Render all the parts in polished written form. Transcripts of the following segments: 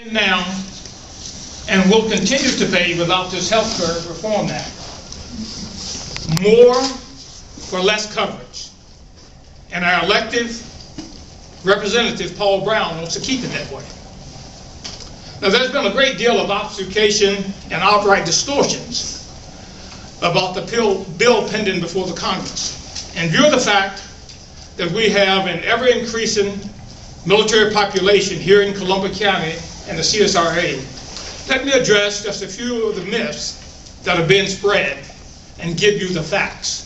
Now, and will continue to pay without this Health Care Reform Act. More for less coverage. And our elected representative, Paul Brown, wants to keep it that way. Now, there's been a great deal of obfuscation and outright distortions about the bill pending before the Congress. In view of the fact that we have an ever-increasing military population here in Columbia County and the CSRA, let me address just a few of the myths that are being spread and give you the facts,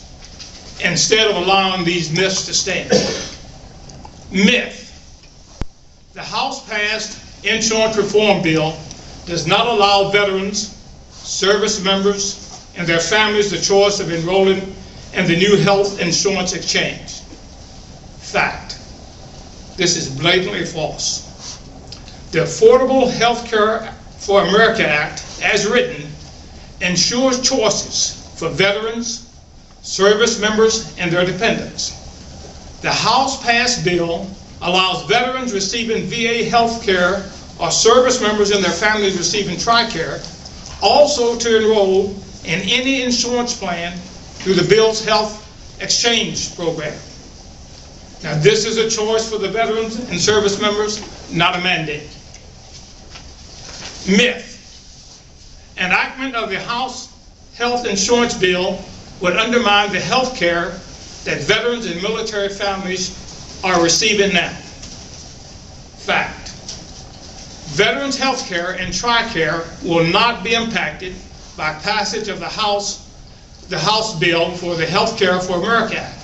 instead of allowing these myths to stand. Myth: the House-passed insurance reform bill does not allow veterans, service members, and their families the choice of enrolling in the new health insurance exchange. Fact: this is blatantly false. The Affordable Health Care for America Act, as written, ensures choices for veterans, service members, and their dependents. The House-passed bill allows veterans receiving VA health care or service members and their families receiving TRICARE also to enroll in any insurance plan through the bill's health exchange program. Now, this is a choice for the veterans and service members, not a mandate. Myth: enactment of the House Health Insurance Bill would undermine the health care that veterans and military families are receiving now. Fact: veterans' health care and TRICARE will not be impacted by passage of the House bill for the Health Care for America Act.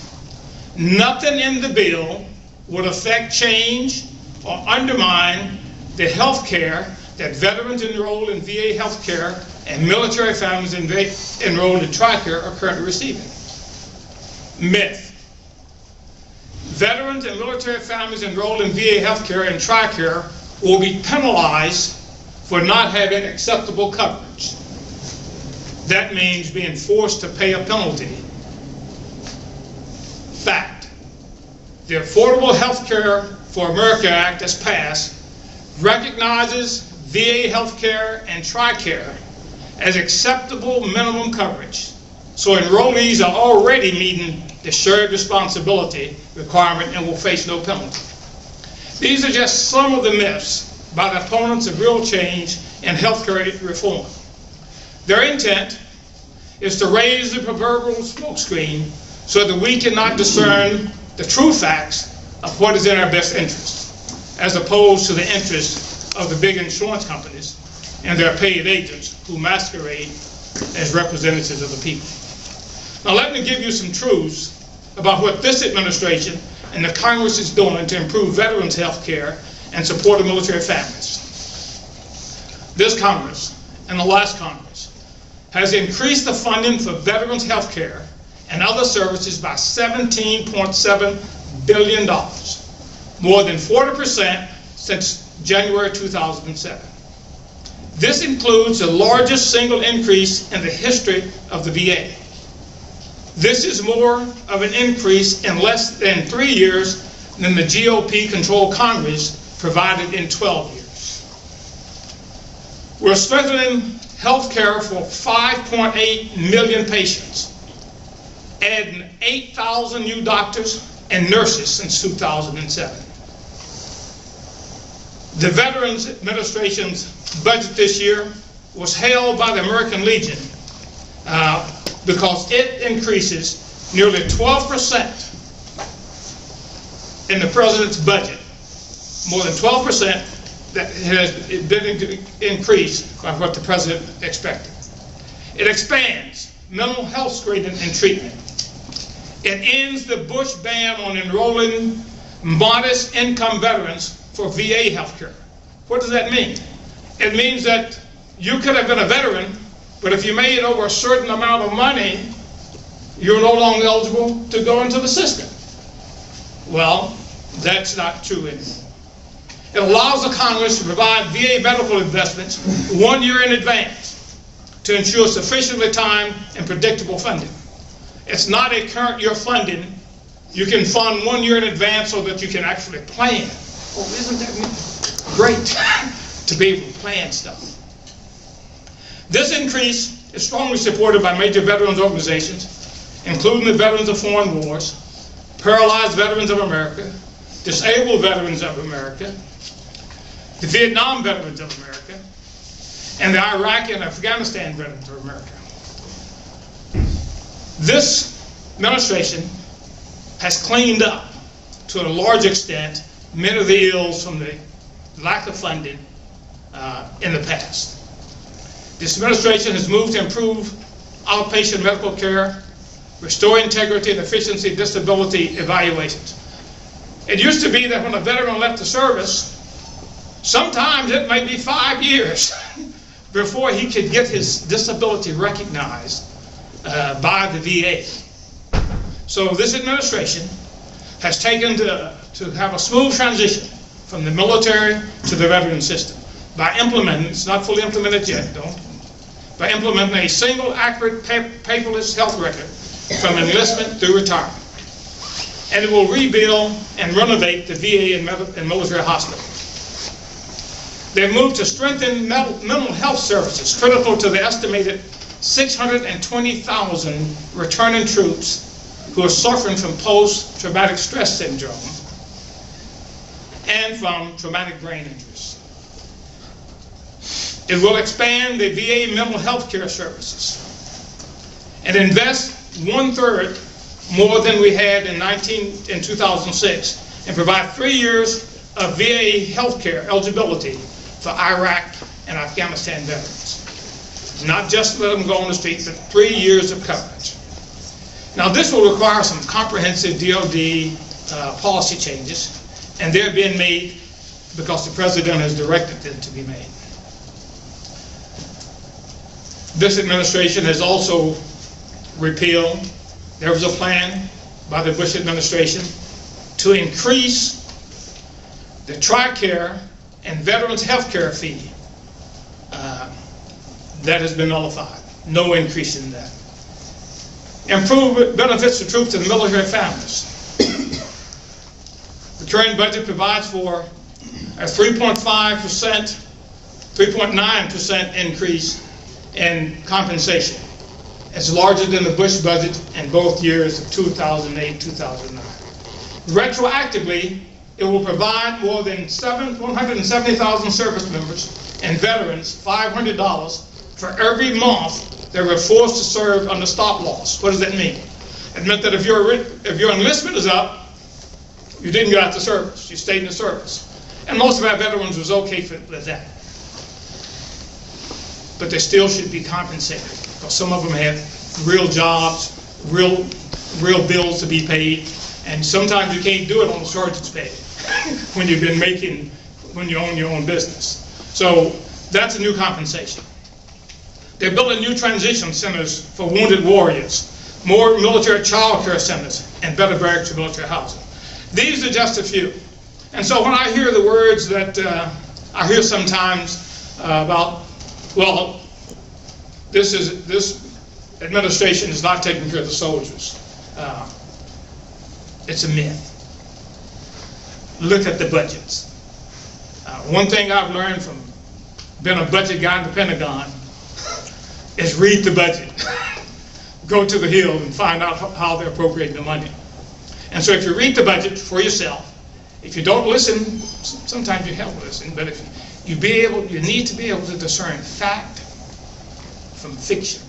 Nothing in the bill would affect, change, or undermine the health care that veterans enrolled in VA health care and military families enrolled in TRICARE are currently receiving. Myth: veterans and military families enrolled in VA health care and TRICARE will be penalized for not having acceptable coverage. That means being forced to pay a penalty. Fact: the Affordable Health Care for America Act, as passed, recognizes VA health care and TRICARE as acceptable minimum coverage, so enrollees are already meeting the shared responsibility requirement and will face no penalty. These are just some of the myths by the opponents of real change and health care reform. Their intent is to raise the proverbial smokescreen so that we cannot discern the true facts of what is in our best interest, as opposed to the interests of the big insurance companies and their paid agents who masquerade as representatives of the people. Now, let me give you some truths about what this administration and the Congress is doing to improve veterans' health care and support of military families. This Congress and the last Congress has increased the funding for veterans' health care and other services by $17.7 billion, more than 40% since January 2007. This includes the largest single increase in the history of the VA. This is more of an increase in less than 3 years than the GOP-controlled Congress provided in 12 years. We're strengthening health care for 5.8 million patients, adding 8,000 new doctors and nurses since 2007. The Veterans Administration's budget this year was hailed by the American Legion because it increases nearly 12% in the President's budget, more than 12% that has been increased by what the President expected. It expands mental health screening and treatment. It ends the Bush ban on enrolling modest income veterans for VA health care. What does that mean? It means that you could have been a veteran, but if you made over a certain amount of money, you're no longer eligible to go into the system. Well, that's not true anymore. It allows the Congress to provide VA medical investments 1 year in advance to ensure sufficiently timed and predictable funding. It's not a current year funding. You can fund 1 year in advance so that you can actually plan. Oh, isn't that great? to be able to plan stuff. This increase is strongly supported by major veterans organizations, including the Veterans of Foreign Wars, Paralyzed Veterans of America, Disabled Veterans of America, the Vietnam Veterans of America, and the Iraq and Afghanistan Veterans of America. This administration has cleaned up, to a large extent, many of the ills from the lack of funding in the past. This administration has moved to improve outpatient medical care, restore integrity and efficiency of disability evaluations. It used to be that when a veteran left the service, sometimes it may be 5 years before he could get his disability recognized by the VA. So this administration has taken to have a smooth transition from the military to the veteran system by implementing, it's not fully implemented yet, by implementing a single accurate paperless health record from enlistment through retirement. And it will rebuild and renovate the VA and military hospitals. They've moved to strengthen mental health services critical to the estimated 620,000 returning troops who are suffering from post-traumatic stress syndrome and from traumatic brain injuries. It will expand the VA mental health care services and invest 1/3 more than we had in 2006 and provide 3 years of VA health care eligibility for Iraq and Afghanistan veterans. Not just let them go on the street, but 3 years of coverage. Now this will require some comprehensive DoD policy changes, and they're being made because the President has directed them to be made. This administration has also repealed, there was a plan by the Bush administration to increase the TRICARE and Veterans Health Care fee. That has been nullified. No increase in that. Improve benefits to troops and military families. The current budget provides for a 3.9% increase in compensation. It's larger than the Bush budget in both years of 2008-2009. Retroactively, it will provide more than 170,000 service members and veterans $500 for every month they were forced to serve under stop loss. What does that mean? It meant that if your enlistment is up, you didn't go out to service. You stayed in the service. And most of our veterans was okay with that. But they still should be compensated, because some of them have real jobs, real bills to be paid, and sometimes you can't do it on the sergeant's pay when you've been making, when you own your own business. So that's a new compensation. They're building new transition centers for wounded warriors, more military child care centers, and better barracks for military housing. These are just a few. And so when I hear the words that I hear sometimes about, well, this administration is not taking care of the soldiers. It's a myth. Look at the budgets. One thing I've learned from being a budget guy in the Pentagon is read the budget. Go to the Hill and find out how they're appropriating the money. And so if you read the budget for yourself, if you don't listen, sometimes you have to listen, but if you need to be able to discern fact from fiction.